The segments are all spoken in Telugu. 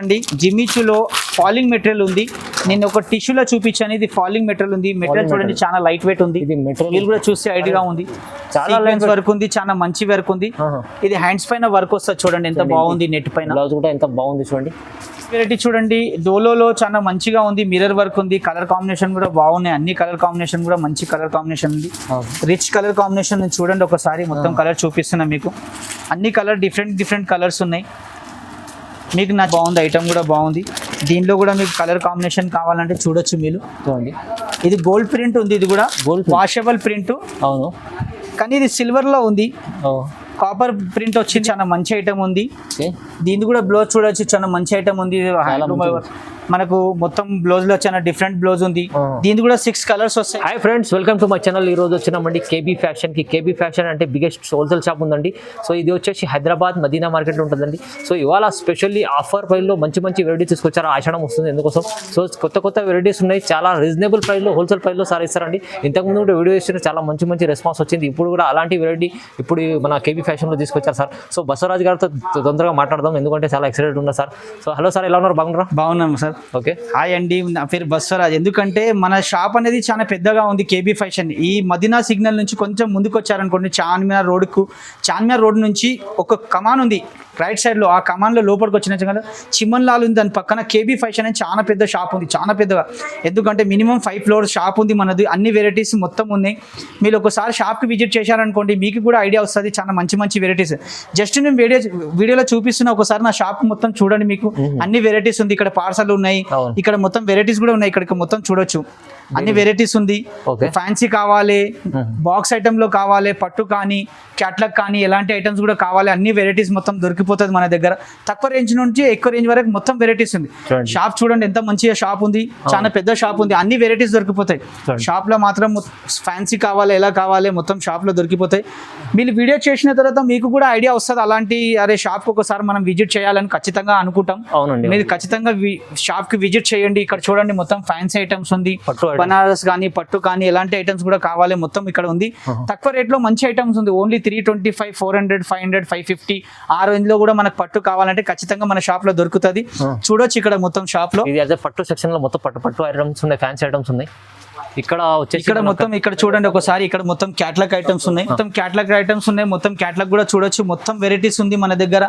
అండి జిమ్మిచూలో ఫాలింగ్ మెటీరియల్ ఉంది. నేను ఒక టిష్యూలో చూపించాను. ఇది ఫాలింగ్ మెటీరియల్ ఉంది. మెటీరియల్ చూడండి చాలా లైట్ వెయిట్ ఉంది. ఇది మెటీరియల్ మీరు కూడా చూస్తే ఐడియా ఉంది. చాలా లైన్స్ వర్క్ ఉంది, చాలా మంచి వర్క్ ఉంది. ఇది హ్యాండ్స్ పైన వర్క్ వస్తుంది చూడండి ఎంత బాగుంది. నెట్ పైన బ్లౌజ్ కూడా ఎంత బాగుంది చూడండి. వెరైటీ చూడండి. డోలోలో చాలా మంచిగా ఉంది. మిర్రర్ వర్క్ ఉంది. కలర్ కాంబినేషన్ కూడా బాగున్నాయి. అన్ని కలర్ కాంబినేషన్ కూడా మంచి కలర్ కాంబినేషన్ ఉంది. రిచ్ కలర్ కాంబినేషన్ చూడండి ఒకసారి. మొత్తం కలర్ చూపిస్తున్నా మీకు. అన్ని కలర్ డిఫరెంట్ కలర్స్ ఉన్నాయి. మీకు నాకు బాగుంది. ఐటమ్ కూడా బాగుంది. దీనిలో కూడా మీకు కలర్ కాంబినేషన్ కావాలంటే చూడొచ్చు మీరు. చూడండి ఇది గోల్డ్ ప్రింట్ ఉంది. ఇది కూడా గోల్డ్ వాషబుల్ ప్రింట్. అవును, కానీ ఇది సిల్వర్ లో ఉంది. కాపర్ ప్రింట్ వచ్చింది. చాలా మంచి ఐటమ్ ఉంది. దీన్ని కూడా బ్లౌజ్ చూడొచ్చు. చాలా మంచి ఐటమ్ ఉంది. మనకు మొత్తం బ్లౌజ్ లో చాలా డిఫరెంట్ బ్లౌజ్ ఉంది. దీని కూడా 6 కలర్స్ వస్తాయి. Hi friends, welcome to my channel. ఈ రోజు వచ్చినామండి కేబీ ఫ్యాషన్ కి. కేబీ ఫ్యాషన్ అంటే బిగ్గెస్ట్ హోల్సేల్ షాప్ ఉందండి. సో ఇది వచ్చేసి హైదరాబాద్ మదీనా మార్కెట్ లో ఉంటుందండి. సో ఇవాళ స్పెషల్లీ ఆఫర్ ప్రైస్ లో మంచి వెరైటీస్ తీసుకొచ్చారు. ఆషాఢం వస్తుంది ఎందుకోసం. సో కొత్త వెరైటీస్ ఉన్నాయి. చాలా రీజనబుల్ ప్రైస్ లో, హోల్సేల్ ప్రైస్ లో సార్ ఇస్తారండి. ఇంతకుముందు కూడా వీడియో ఇచ్చిన చాలా మంచి రెస్పాన్స్ వచ్చింది. ఇప్పుడు కూడా అలాంటి వెరైటీ ఇప్పుడు మన కేబీ ఫ్యాషన్ లో తీసుకొచ్చారు సార్. సో బసవరాజ్ గారితో తొందరగా మాట్లాడదాం, ఎందుకంటే చాలా ఎక్సైటెడ్ ఉన్నారు సార్. సో హలో సార్, ఎలా ఉన్నారు? బాగున్నారా? బాగున్నాం సార్. ఓకే, హాయ్ అండి, నా పేరు బస్వరాజ్. ఎందుకంటే మన షాప్ అనేది చాలా పెద్దగా ఉంది. కేబీ ఫ్యాషన్ ఈ మదీనా సిగ్నల్ నుంచి కొంచెం ముందుకు వచ్చారనుకోండి, చార్మినార్ రోడ్ నుంచి ఒక కమాన్ ఉంది రైట్ సైడ్ లో. ఆ కమాన్ లో లోపలికి వచ్చిన కదా చిమన్ లాల్ ఉంది. దాని పక్కన కేబీ ఫ్యాషన్ అని చాలా పెద్ద షాప్ ఉంది. చాలా పెద్దగా, ఎందుకంటే మినిమం 5 ఫ్లోర్స్ షాప్ ఉంది మనది. అన్ని వెరైటీస్ మొత్తం ఉన్నాయి. మీరు ఒకసారి షాప్కి విజిట్ చేశారనుకోండి, మీకు కూడా ఐడియా వస్తుంది. చాలా మంచి వెరైటీస్. జస్ట్ నేను వీడియోలో చూపిస్తున్నా. ఒకసారి నా షాప్ మొత్తం చూడండి. మీకు అన్ని వెరైటీస్ ఉంది. ఇక్కడ పార్సల్ ఉన్నాయి. ఇక్కడ మొత్తం వెరైటీస్ కూడా ఉన్నాయి. ఇక్కడికి మొత్తం చూడొచ్చు. అన్ని వెరైటీస్ ఉంది. ఫ్యాన్సీ కావాలి, బాక్స్ ఐటమ్ లో కావాలి, పట్టు కానీ క్యాట్లాగ్ కానీ ఎలాంటి ఐటమ్స్ కూడా కావాలి. అన్ని వెరైటీస్ మొత్తం దొరికిపోతుంది మన దగ్గర. తక్కువ రేంజ్ నుంచి ఎక్కువ రేంజ్ వరకు మొత్తం వెరైటీస్ ఉంది. షాప్ చూడండి ఎంత మంచిగా షాప్ ఉంది. చాలా పెద్ద షాప్ ఉంది. అన్ని వెరైటీస్ దొరికిపోతాయి షాప్ లో. మాత్రం ఫ్యాన్సీ కావాలి, ఎలా కావాలి మొత్తం షాప్ లో దొరికిపోతాయి. మీరు వీడియో చేసిన తర్వాత మీకు కూడా ఐడియా వస్తుంది. అలాంటి అరే షాప్ ఒకసారి మనం విజిట్ చేయాలని ఖచ్చితంగా అనుకుంటాం. మీరు ఖచ్చితంగా షాప్ కి విజిట్ చేయండి. ఇక్కడ చూడండి మొత్తం ఫ్యాన్సీ ఐటమ్స్ ఉంది. బనారస్ కానీ పట్టు కానీ ఎలాంటి ఐటమ్స్ కూడా కావాలి మొత్తం ఇక్కడ ఉంది. తక్కువ రేట్ లో మంచి ఐటమ్స్ ఉంది. ఓన్లీ 325, 400, 500, 550 ఆ రేంజ్ లో కూడా మనకు పట్టు కావాలంటే ఖచ్చితంగా మన షాప్ లో దొరుకుతుంది. చూడొచ్చు ఇక్కడ మొత్తం షాప్ లో. ఇది పట్టు సెక్షన్ లో మొత్తం పట్టు ఐటమ్స్ ఉన్నాయి, ఫ్యాన్సీ ఐటమ్స్ ఉన్నాయి. ఇక్కడ మొత్తం ఇక్కడ చూడండి ఒకసారి. ఇక్కడ మొత్తం క్యాట్లాగ్ ఐటమ్స్ ఉన్నాయి. మొత్తం క్యాట్లాగ్ కూడా చూడొచ్చు. మొత్తం వెరైటీస్ ఉంది మన దగ్గర.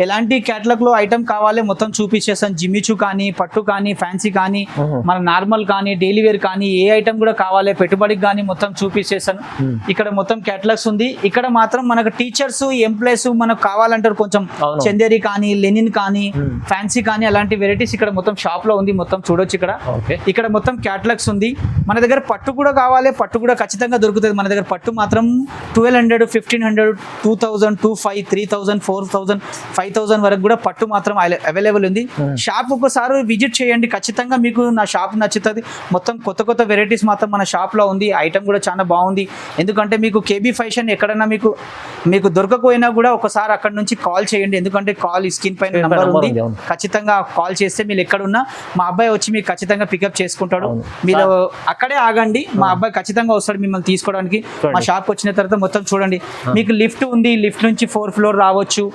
ఎలాంటి క్యాట్లాగ్ లో ఐటమ్ కావాలి మొత్తం చూపించేస్తాను. జిమ్మిచూ కానీ, పట్టు కానీ, ఫ్యాన్సీ కానీ, మన నార్మల్ కానీ, డైలీ వేర్ కానీ, ఏ ఐటమ్ కూడా కావాలి పెట్టుబడికి కానీ మొత్తం చూపించేస్తాను. ఇక్కడ మొత్తం క్యాట్లాగ్స్ ఉంది. ఇక్కడ మాత్రం మనకు టీచర్స్, ఎంప్లాయీస్ మనకు కావాలంటారు కొంచెం చందేరి కానీ, లెనిన్ కానీ, ఫ్యాన్సీ కానీ అలాంటి వెరైటీస్ ఇక్కడ మొత్తం షాప్ లో ఉంది. మొత్తం చూడొచ్చు ఇక్కడ మొత్తం క్యాట్లాగ్స్ ఉంది. మన దగ్గర పట్టు కూడా కావాలి, పట్టు కూడా ఖచ్చితంగా దొరుకుతుంది మన దగ్గర. పట్టు మాత్రం 1200, 1500, 2000, 2500, 3000, 4000, 5000 వరకు కూడా పట్టు మాత్రం అవైలబుల్ ఉంది. షాప్ ఒకసారి విజిట్ చేయండి. ఖచ్చితంగా మీకు నా షాప్ నచ్చుతుంది. మొత్తం కొత్త వెరైటీస్ మాత్రం మన షాప్ లో ఉంది. ఐటమ్ కూడా చాలా బాగుంది. ఎందుకంటే మీకు కేబీ ఫ్యాషన్ ఎక్కడైనా మీకు దొరకకపోయినా కూడా ఒకసారి అక్కడ నుంచి కాల్ చేయండి. ఎందుకంటే కాల్ స్క్రీన్ పైన నెంబర్ ఉంది. ఖచ్చితంగా కాల్ చేస్తే మీరు ఎక్కడున్నా మా అబ్బాయి వచ్చి మీకు ఖచ్చితంగా పికప్ చేసుకుంటాడు. మీరు అక్కడే ఆగండి, మా అబ్బాయి ఖచ్చితంగా వస్తాడు మిమ్మల్ని తీసుకోవడానికి. మా షాప్ వచ్చిన తర్వాత మొత్తం చూడండి. మీకు లిఫ్ట్ ఉంది. లిఫ్ట్ నుంచి 4th ఫ్లోర్ రావచ్చు.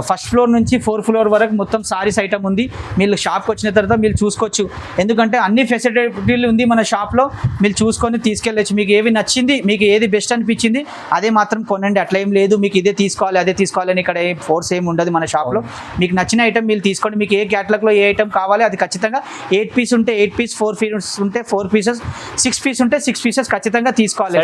ఫస్ట్ ఫ్లోర్ నుంచి 4th ఫ్లోర్ వరకు మొత్తం సారీస్ ఐటమ్ ఉంది. మీరు షాప్కి వచ్చిన తర్వాత మీరు చూసుకోవచ్చు. ఎందుకంటే అన్ని ఫెసిలిటీలు ఉంది మన షాప్లో. మీరు చూసుకొని తీసుకెళ్ళచ్చు. మీకు ఏవి నచ్చింది, మీకు ఏది బెస్ట్ అనిపించింది అదే మాత్రం కొనండి. అట్లా ఏం లేదు మీకు ఇదే తీసుకోవాలి అదే తీసుకోవాలని ఇక్కడ ఫోర్స్ ఏమి ఉండదు మన షాప్లో. మీకు నచ్చిన ఐటమ్ మీరు తీసుకోండి. మీకు ఏ క్యాటలాగ్లో ఏ ఐటమ్ కావాలి అది ఖచ్చితంగా 8 పీస్ ఉంటే 8 పీస్, 4 పీస్ ఉంటే 4 పీసెస్, 6 పీస్ ఉంటే 6 పీసెస్ ఖచ్చితంగా తీసుకోవాలి.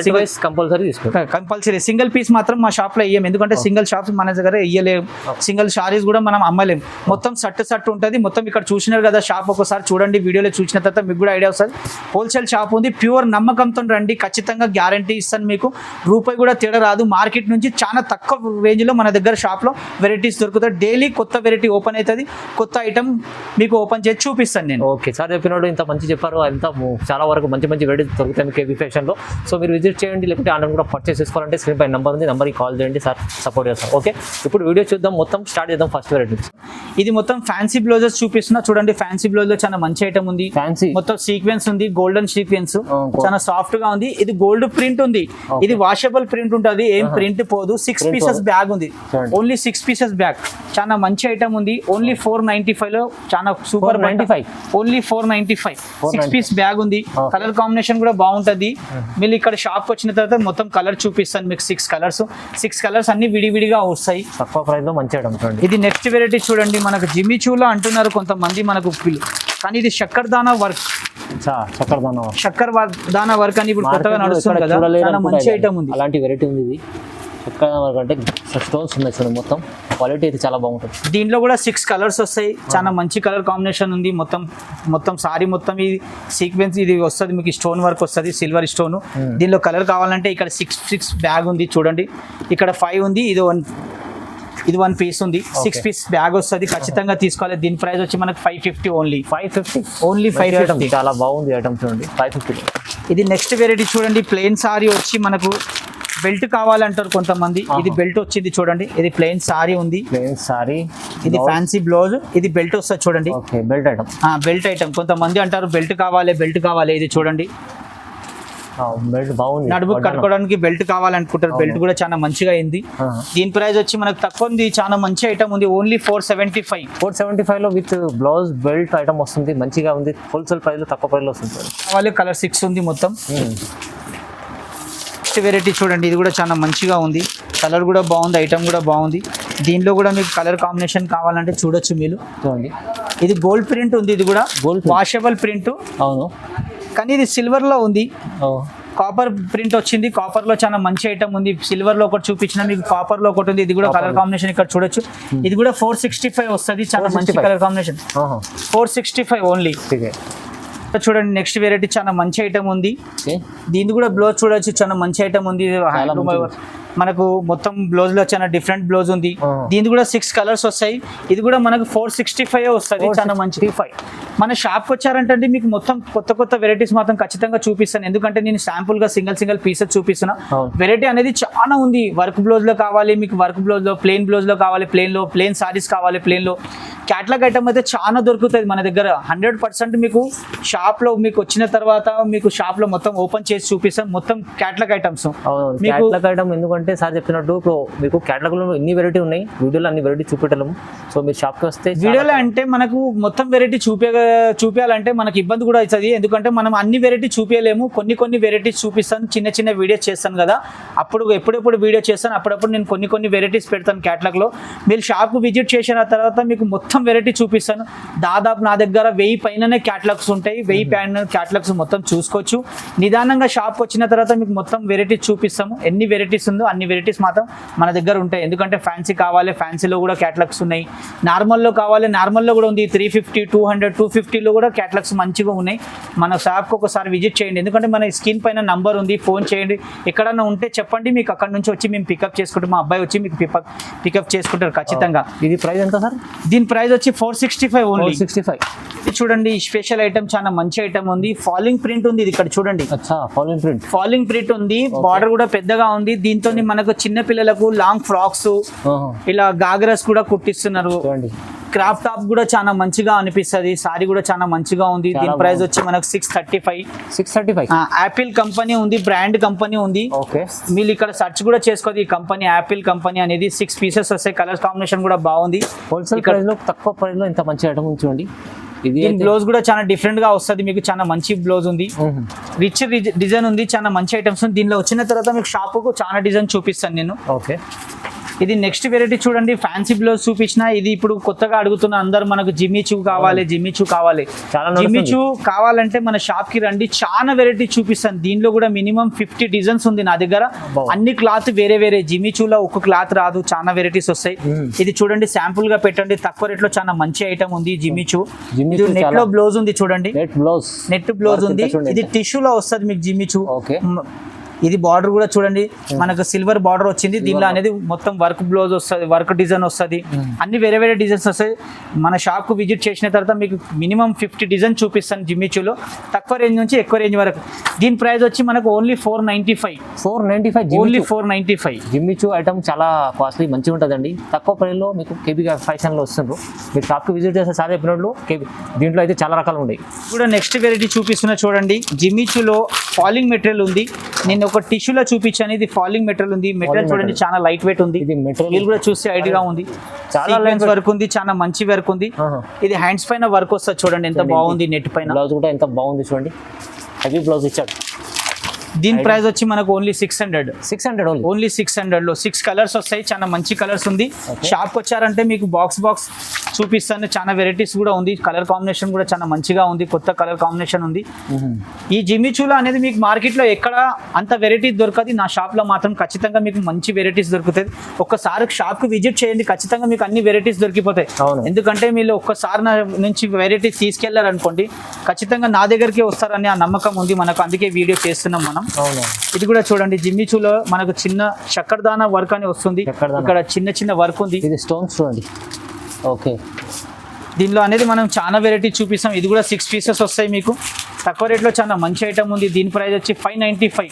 కంపల్సరీ. సింగిల్ పీస్ మాత్రం మా షాప్లో ఇయ్యం. ఎందుకంటే సింగిల్ షాప్స్ మన దగ్గర ఇయ్యలేము. సింగిల్ సారీస్ కూడా మనం అమ్మలేం. మొత్తం సట్టు ఉంటుంది. మొత్తం ఇక్కడ చూసినారు కదా షాప్. ఒకసారి చూడండి. వీడియోలో చూసిన తర్వాత మీకు కూడా ఐడియా వస్తుంది. హోల్సేల్ షాప్ ఉంది. ప్యూర్ నమ్మకంతో రండి. ఖచ్చితంగా గ్యారంటీ ఇస్తాను. మీకు రూపాయి కూడా తేడా రాదు. మార్కెట్ నుంచి చాలా తక్కువ రేంజ్ లో మన దగ్గర షాప్ లో వెరైటీస్ దొరుకుతాయి. డైలీ కొత్త వెరైటీ ఓపెన్ అవుతుంది. కొత్త ఐటమ్ మీకు ఓపెన్ చేసి చూపిస్తాను నేను. ఓకే సార్, చెప్పినట్టు ఇంత మంచి చెప్పారు. అంత చాలా వరకు మంచి వెరైటీస్ దొరుకుతాయి కేబీ ఫ్యాషన్ లో. సో మీరు విజిట్ చేయండి. లేకపోతే ఆన్లైన్ కూడా పర్చేస్ చేసుకోవాలంటే స్క్రీన్ పై నెంబర్ ఉంది. నెంబర్కి కాల్ చేయండి. సార్ సపోర్ట్ చేస్తారు. ఓకే, ఇప్పుడు వీడియో చూద్దాం, మొత్తం స్టార్ట్ చేద్దాం ఫస్ట్ వెరైటీ. ఇది మొత్తం ఫ్యాన్సీ బ్లౌజెస్ చూపిస్తున్నా చూడండి. ఫ్యాన్సీ బ్లౌజ్ లో చాలా మంచి ఐటమ్ ఉంది. ఫ్యాన్సీ మొత్తం సీక్వెన్స్ ఉంది, గోల్డెన్ సీక్వెన్స్, cool. చాలా సాఫ్ట్ గా ఉంది. ఇది గోల్డ్ ప్రింట్ ఉంది. ఇది వాషబుల్ ప్రింట్ ఉంటుంది, ఏం ప్రింట్ పోదు. 6 పీసెస్ బ్యాగ్ ఉంది, ఓన్లీ 6 పీసెస్ బ్యాగ్. చాలా మంచి ఐటమ్ ఉంది. ఓన్లీ 495 లో చాలా సూపర్. 495 ఓన్లీ 495 6 పీస్ బ్యాగ్ ఉంది. కలర్ కాంబినేషన్ కూడా బాగుంటది. మీరు ఇక్కడ షాప్ వచ్చిన తర్వాత మొత్తం కలర్ చూపిస్తాను మీకు. 6 కలర్స్ అన్ని విడివిడిగా వస్తాయి. తక్కువ ప్రైస్ లో మంచి ఐటమ్ చూడండి. ఇది నెక్స్ట్ వెరైటీ చూడండి. మనకు జిమ్మి చూలా అంటున్నారు కొంతమంది మనకు కానీ ఇది చక్కర్దానా వర్క్. చక్కర్ దానా వర్క్ అని ఇప్పుడు కొత్తగా నడుస్తుంది కదా, చాలా మంచి ఐటమ్ ఉంది. అలాంటి వెరైటీ ఉంది ఇది. చక్కర్ వర్క్ అంటే స్టోన్స్ ఉన్నాయి చూడండి. మొత్తం క్వాలిటీ అయితే చాలా బాగుంటుంది. దీంట్లో కూడా 6 కలర్స్ వస్తాయి. చాలా మంచి కలర్ కాంబినేషన్ ఉంది. మొత్తం సారీ మొత్తం ఈ సీక్వెన్స్ ఇది వస్తుంది మీకు. స్టోన్ వర్క్ వస్తుంది, సిల్వర్ స్టోన్. దీనిలో కలర్ కావాలంటే ఇక్కడ 6 బ్యాగ్ ఉంది చూడండి. ఇక్కడ 5 ఉంది. ఇది 1 పీస్ ఉంది. 6 పీస్ బ్యాగ్ వస్తుంది. ఖచ్చితంగా తీసుకోవాలి. దీని ప్రైస్ వచ్చి మనకు 550 ఓన్లీ. 550 చాలా బాగుంది ఐటమ్ చూడండి. 550. ఇది నెక్స్ట్ వెరైటీ చూడండి. ప్లెయిన్ సారీ వచ్చి మనకు బెల్ట్ కావాలంటారు కొంతమంది. ఇది బెల్ట్ వచ్చింది చూడండి. ఇది ప్లెయిన్ సారీ ఉంది. ప్లెయిన్ సారీ, ఇది ఫ్యాన్సీ బ్లౌజ్, ఇది బెల్ట్ వస్తుంది చూడండి. Belt item. Belt item. కొంతమంది అంటారు బెల్ట్ కావాలి. ఇది చూడండి, బెల్ట్ బాగుంది. నడుము కట్టుకోవడానికి బెల్ట్ కావాలనుకుంటారు. బెల్ట్ కూడా చాలా మంచిగా అయింది. దీని ప్రైస్ వచ్చి మనకు తక్కువ ఉంది. చాలా మంచి ఐటమ్ ఉంది. ఓన్లీ 475 లో విత్ బ్లౌజ్ బెల్ట్ ఐటమ్ వస్తుంది. మంచిగా ఉంది. హోల్సేల్ ప్రైస్ లో తక్కువ ప్రైస్ లో వస్తుంది. కావాలి. కలర్ 6 ఉంది మొత్తం. నెక్స్ట్ వెరైటీ చూడండి. ఇది కూడా చాలా మంచిగా ఉంది. కలర్ కూడా బాగుంది, ఐటమ్ కూడా బాగుంది. దీనిలో కూడా మీకు కలర్ కాంబినేషన్ కావాలంటే చూడొచ్చు మీరు. చూడండి, ఇది గోల్డ్ ప్రింట్ ఉంది. ఇది కూడా వాషబుల్ ప్రింట్. అవును, కానీ ఇది సిల్వర్ లో ఉంది. కాపర్ ప్రింట్ వచ్చింది. కాపర్ లో చాలా మంచి ఐటమ్ ఉంది. సిల్వర్ లో ఒకటి చూపించిన మీకు, కాపర్ లో ఒకటి ఉంది. ఇది కూడా కలర్ కాంబినేషన్ ఇక్కడ చూడొచ్చు. ఇది కూడా 465 వస్తుంది. చాలా మంచి కలర్ కాంబినేషన్. 465 ఓన్లీ. చూడండి నెక్స్ట్ వెరైటీ చాలా మంచి ఐటమ్ ఉంది. దీన్ని కూడా బ్లౌజ్ చూడొచ్చు. చాలా మంచి ఐటమ్ ఉంది. మనకు మొత్తం బ్లౌజ్ లో చాలా డిఫరెంట్ బ్లౌజ్ ఉంది. దీనికి కూడా 6 కలర్స్ వస్తాయి. ఇది కూడా మనకు 465 వస్తుంది. చాలా మంచి. మన షాప్ వచ్చారంటే మీకు మొత్తం కొత్త వెరైటీస్ మాత్రం ఖచ్చితంగా చూపిస్తాను. ఎందుకంటే నేను శాంపుల్ గా సింగిల్ పీసెస్ చూపిస్తున్నా. వెరైటీ అనేది చాలా ఉంది. వర్క్ బ్లౌజ్ లో కావాలి మీకు, వర్క్ బ్లౌజ్ లో, ప్లెయిన్ బ్లౌజ్ లో కావాలి, ప్లెయిన్ సారీస్ కావాలి, ప్లెయిన్ లో. క్యాటలాగ్ ఐటమ్ అయితే చాలా దొరుకుతుంది మన దగ్గర. 100% మీకు షాప్ లో మీకు వచ్చిన తర్వాత మీకు షాప్ లో మొత్తం ఓపెన్ చేసి చూపిస్తాం. మొత్తం క్యాటలాగ్ ఐటమ్స్. ఎందుకంటే సార్ చెప్పినట్టు ఇప్పుడు మీకు క్యాటలాగ్ లో ఎన్ని వెరైటీ ఉన్నాయి, వీడియోలో అన్ని వెరైటీ చూపెట్టలేము. సో మీరు షాప్ కి వస్తే వీడియోలో అంటే మనకు మొత్తం వెరైటీ చూపించాలంటే మనకి ఇబ్బంది కూడా అవుతుంది. ఎందుకంటే మనం అన్ని వెరైటీ చూపించలేము. కొన్ని వెరైటీస్ చూపిస్తాను. చిన్న వీడియోస్ చేస్తాను కదా, ఎప్పుడెప్పుడు వీడియో చేస్తాను. అప్పుడప్పుడు నేను కొన్ని వెరైటీస్ పెడతాను క్యాటలాగ్ లో. మీరు షాప్ విజిట్ చేసిన తర్వాత మీకు మొత్తం వెరైటీ చూపిస్తాను. దాదాపు నా దగ్గర 1000 పైననే క్యాటలాగ్స్ ఉంటాయి. 1000 పైన క్యాటలాగ్స్ మొత్తం చూసుకోవచ్చు. నిదానంగా షాప్ వచ్చిన తర్వాత మీకు మొత్తం వెరైటీస్ చూపిస్తాము. ఎన్ని వెరైటీస్ ఉందో అన్ని వెరైటీస్ మాత్రం మన దగ్గర ఉంటాయి. ఎందుకంటే ఫ్యాన్సీ కావాలి, ఫ్యాన్సీలో కూడా క్యాటలాగ్స్ ఉన్నాయి. నార్మల్లో కావాలి, నార్మల్లో కూడా ఉంది. 350, 200, 250లో కూడా క్యాటలాగ్స్ మంచిగా ఉన్నాయి. మన షాప్కి ఒకసారి విజిట్ చేయండి. ఎందుకంటే మన స్క్రీన్ పైన నంబర్ ఉంది, ఫోన్ చేయండి. ఎక్కడన్నా ఉంటే చెప్పండి, మీకు అక్కడ నుంచి వచ్చి మేము పికప్ చేసుకుంటాం. మా అబ్బాయి వచ్చి మీకు పికప్ చేసుకుంటారు ఖచ్చితంగా. ఇది ప్రైస్ ఎంత సార్? దీని ప్రైస్ వచ్చి 465 ఓన్లీ. 465. ఇది చూడండి, స్పెషల్ ఐటమ్, చాలా మంచి ఐటమ్ ఉంది. ఫాలింగ్ ప్రింట్ ఉంది. ఇది ఇక్కడ చూడండి, ఫాలింగ్ ప్రింట్ ఉంది. బార్డర్ కూడా పెద్దగా ఉంది. దీంతో మనకు చిన్న పిల్లలకు లాంగ్ ఫ్రాక్స్, ఇలా గాగ్రాస్ కూడా కుట్టిస్తున్నారు. క్రాఫ్ట్ టాప్ కూడా చాలా మంచిగా అనిపిస్తుంది. సారీ కూడా చాలా మంచిగా ఉంది. దీని ప్రైస్ వచ్చి మనకు 635. యాపిల్ కంపెనీ ఉంది, బ్రాండ్ కంపెనీ ఉంది. మీరు ఇక్కడ సెర్చ్ కూడా చేసుకోవాలి. ఈ కంపెనీ యాపిల్ కంపెనీ అనేది 6 పీసెస్ వస్తాయి. కలర్ కాంబినేషన్ కూడా బాగుంది. హోల్సేల్ ప్రైస్ లో తక్కువ ప్రైస్ లో ఇంత మంచి ఐటమ్ చూడండి. దీని బ్లౌజ్ కూడా చాలా డిఫరెంట్ గా వస్తుంది. మీకు చాలా మంచి బ్లౌజ్ ఉంది. రిచ్ డిజైన్ ఉంది. చాలా మంచి ఐటమ్స్ ఉంది. దీనిలో వచ్చిన తర్వాత మీకు షాపుకు చాలా డిజైన్ చూపిస్తాను నేను. ఇది నెక్స్ట్ వెరైటీ చూడండి. ఫ్యాన్సీ బ్లౌజ్ చూపించిన. ఇది ఇప్పుడు కొత్తగా అడుగుతున్న అందరు మనకు జిమ్మి చూ కావాలి. జిమ్మి చూ కావాలంటే మన షాప్ కి రండి. చాలా వెరైటీ చూపిస్తాను. దీనిలో కూడా మినిమం 50 డిజైన్స్ ఉంది నా దగ్గర. అన్ని క్లాత్ వేరే. జిమ్మి చూలో ఒక క్లాత్ రాదు, చాలా వెరైటీస్ వస్తాయి. ఇది చూడండి, శాంపుల్ గా పెట్టండి. తక్కువ రేట్ లో చాలా మంచి ఐటమ్ ఉంది. జిమ్మి చూ నెట్ లో బ్లౌజ్ ఉంది చూడండి. నెట్ బ్లౌజ్ ఉంది. ఇది టిష్యూలో వస్తుంది మీకు జిమ్మి చూ. ఇది బార్డర్ కూడా చూడండి మనకు సిల్వర్ బార్డర్ వచ్చింది. దీనిలో అనేది మొత్తం వర్క్ బ్లౌజ్ వస్తుంది, వర్క్ డిజైన్ వస్తుంది, అన్ని వేరే వేరే డిజైన్స్ వస్తాయి. మన షాప్ కు విజిట్ చేసిన తర్వాత మీకు మినిమం 50 డిజైన్ చూపిస్తాను జిమ్మిచూలో, తక్కువ రేంజ్ నుంచి ఎక్కువ రేంజ్ వరకు. దీని ప్రైస్ వచ్చి మనకు ఓన్లీ 495 ఓన్లీ 495. జిమ్మిచూ ఐటమ్ చాలా కాస్ట్లీ మంచిగా ఉంటుందండి. తక్కువ ప్రైస్లో మీకు కేబీ ఫ్యాషన్లో వస్తుండ్రు. మీరు షాప్కి విజిట్ చేస్తే సార్ చెప్పినట్లు కేబీ దీంట్లో అయితే చాలా రకాలు ఉన్నాయి. కూడా నెక్స్ట్ వెరైటీ చూపిస్తున్నా చూడండి. జిమ్మిచూలో ఫాలింగ్ మెటీరియల్ ఉంది. నేను ఒక టిష్యూలో చూపించాను, ఇది ఫాలింగ్ మెటీరియల్ ఉంది. మెటీరియల్ చూడండి చాలా లైట్ వెయిట్ ఉంది. ఇది మెటీరియల్ కూడా చూస్తే ఐడియా ఉంది. చాలా లైన్స్ వర్క్ ఉంది, చాలా మంచి వర్క్ ఉంది. ఇది హ్యాండ్స్ పైన వర్క్ వస్తుంది చూడండి ఎంత బాగుంది. నెట్ పైన బ్లౌజ్ కూడా ఎంత బాగుంది చూడండి, హెవీ బ్లౌజ్ ఇచ్చాడు. దీని ప్రైస్ వచ్చి మనకు ఓన్లీ 600 ఓన్లీ 600 లో 6 కలర్స్ వస్తాయి. చాలా మంచి కలర్స్ ఉంది. షాప్ వచ్చారంటే మీకు బాక్స్ చూపిస్తాను. చాలా వెరైటీస్ కూడా ఉంది. కలర్ కాంబినేషన్ కూడా చాలా మంచిగా ఉంది, కొత్త కలర్ కాంబినేషన్ ఉంది. ఈ జిమ్మిచూలో అనేది మీకు మార్కెట్ లో ఎక్కడ అంత వెరైటీస్ దొరకదు. నా షాప్ లో మాత్రం ఖచ్చితంగా మీకు మంచి వెరైటీస్ దొరుకుతాయి. ఒక్కసారి షాప్ కు విజిట్ చేయండి, ఖచ్చితంగా మీకు అన్ని వెరైటీస్ దొరికిపోతాయి. ఎందుకంటే మీరు ఒక్కసారి నా నుంచి వెరైటీస్ తీసుకెళ్లారనుకోండి, ఖచ్చితంగా నా దగ్గరికి వస్తారని ఆ నమ్మకం ఉంది మనకు. అందుకే వీడియో చేస్తున్నాం మనం. ఇది కూడా చూడండి జిమ్మిచూలో మనకు చిన్న చక్కర్దానా వర్క్ అని వస్తుంది. ఇక్కడ చిన్న చిన్న వర్క్ ఉంది. ఇది స్టోన్స్ చూడండి. ఓకే, దీనిలో అనేది మనం చాలా వెరైటీ చూపిస్తాం. ఇది కూడా 6 పీసెస్ వస్తాయి మీకు. తక్కువ రేట్లో చాలా మంచి ఐటమ్ ఉంది. దీని ప్రైస్ వచ్చి 595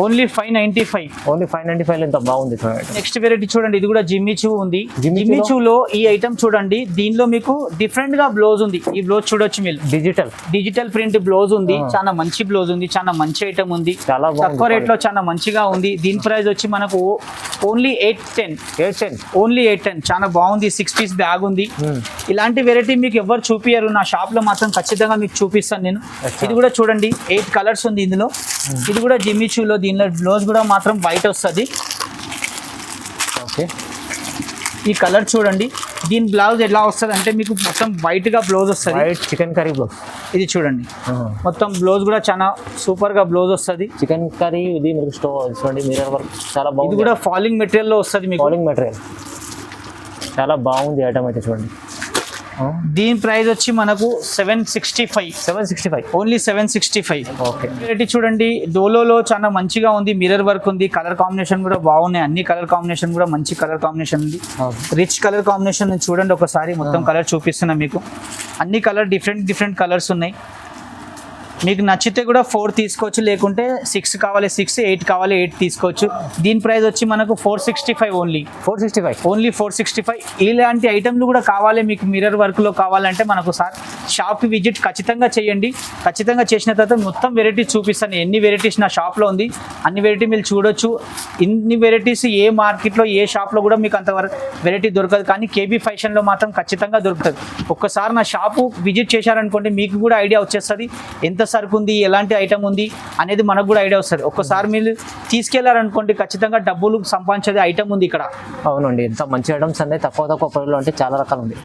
ఓన్లీ 595 ఎంత బాగుంది. నెక్స్ట్ వెరైటీ చూడండి. ఇది కూడా జిమ్మిచూ ఉంది. జిమ్మిచూలో ఈ ఐటమ్ చూడండి. దీనిలో మీకు డిఫరెంట్ గా బ్లౌజ్ ఉంది. ఈ బ్లౌజ్ చూడొచ్చు మీరు, డిజిటల్ ప్రింట్ బ్లౌజ్ ఉంది. చాలా మంచి బ్లౌజ్ ఉంది, చాలా మంచి ఐటమ్ ఉంది. చాలా తక్కువ రేట్ లో చాలా మంచిగా ఉంది. దీని ప్రైస్ వచ్చి మనకు ఓన్లీ 810 ఓన్లీ 810. చాలా బాగుంది. 6 పీస్ బ్యాగ్ ఉంది. ఇలాంటి వెరైటీ మీకు ఎవరు చూపియరు. నా షాప్ లో మాత్రం ఖచ్చితంగా మీకు చూపిస్తాను నేను. ఇది కూడా చూడండి 8 కలర్స్ ఉంది ఇందులో. ఇది కూడా జిమ్మిచూలో. దీనిలో బ్లౌజ్ కూడా మాత్రం వైట్ వస్తుంది. ఓకే, ఈ కలర్ చూడండి. దీని బ్లౌజ్ ఎలా వస్తుంది అంటే మీకు మొత్తం వైట్ గా బ్లౌజ్ వస్తుంది. White chicken curry blouse. ఇది చూడండి మొత్తం బ్లౌజ్ కూడా చాలా సూపర్ గా బ్లౌజ్ వస్తుంది. చికెన్ కర్రీ ఇది మీకు చూడండి మిర్రర్ వర్క్ చాలా బాగుంది. ఇది కూడా ఫాలింగ్ మెటీరియల్ లో వస్తుంది మీకు. ఫాలింగ్ మెటీరియల్ చాలా బాగుంది ఐటమ్ అయితే చూడండి. దీని ప్రైస్ వచ్చి మనకు 765 ఓన్లీ 765. ఓకే, వెరైటీ చూడండి. డోలోలో చాలా మంచిగా ఉంది. మిర్రర్ వర్క్ ఉంది. కలర్ కాంబినేషన్ కూడా బాగున్నాయి. అన్ని కలర్ కాంబినేషన్ కూడా మంచి కలర్ కాంబినేషన్ ఉంది. రిచ్ కలర్ కాంబినేషన్ చూడండి ఒకసారి. మొత్తం కలర్ చూపిస్తున్నా మీకు. అన్ని కలర్ డిఫరెంట్ కలర్స్ ఉన్నాయి. మీకు నచ్చితే కూడా 4 తీసుకోవచ్చు, లేకుంటే 6 కావాలి 6, 8 కావాలి 8 తీసుకోవచ్చు. దీని ప్రైస్ వచ్చి మనకు 465 ఓన్లీ 465. ఇలాంటి ఐటమ్లు కూడా కావాలి మీకు మిర్రర్ వర్క్లో కావాలంటే మనకు సార్ షాప్కి విజిట్ ఖచ్చితంగా చేయండి. ఖచ్చితంగా చేసిన తర్వాత మొత్తం వెరైటీస్ చూపిస్తాను. ఎన్ని వెరైటీస్ నా షాప్లో ఉంది అన్ని వెరైటీ మీరు చూడొచ్చు. ఇన్ని వెరైటీస్ ఏ మార్కెట్లో ఏ షాప్లో కూడా మీకు అంతవరకు వెరైటీ దొరకదు. కానీ కేబీ ఫ్యాషన్లో మాత్రం ఖచ్చితంగా దొరుకుతుంది. ఒక్కసారి నా షాపు విజిట్ చేశారనుకోండి మీకు కూడా ఐడియా వచ్చేస్తుంది. ఎంత సరుకు ఉంది, ఎలాంటి ఐటమ్ ఉంది అనేది మనకు కూడా ఐడియా వస్తుంది. ఒక్కసారి మీరు తీసుకెళ్లారనుకోండి ఖచ్చితంగా డబ్బులు సంపాదించేది ఐటమ్ ఉంది ఇక్కడ. అవునండి, ఎంత మంచి ఐటమ్స్ అనేది తక్కువ ప్రైస్లో అంటే చాలా రకాలు ఉంది.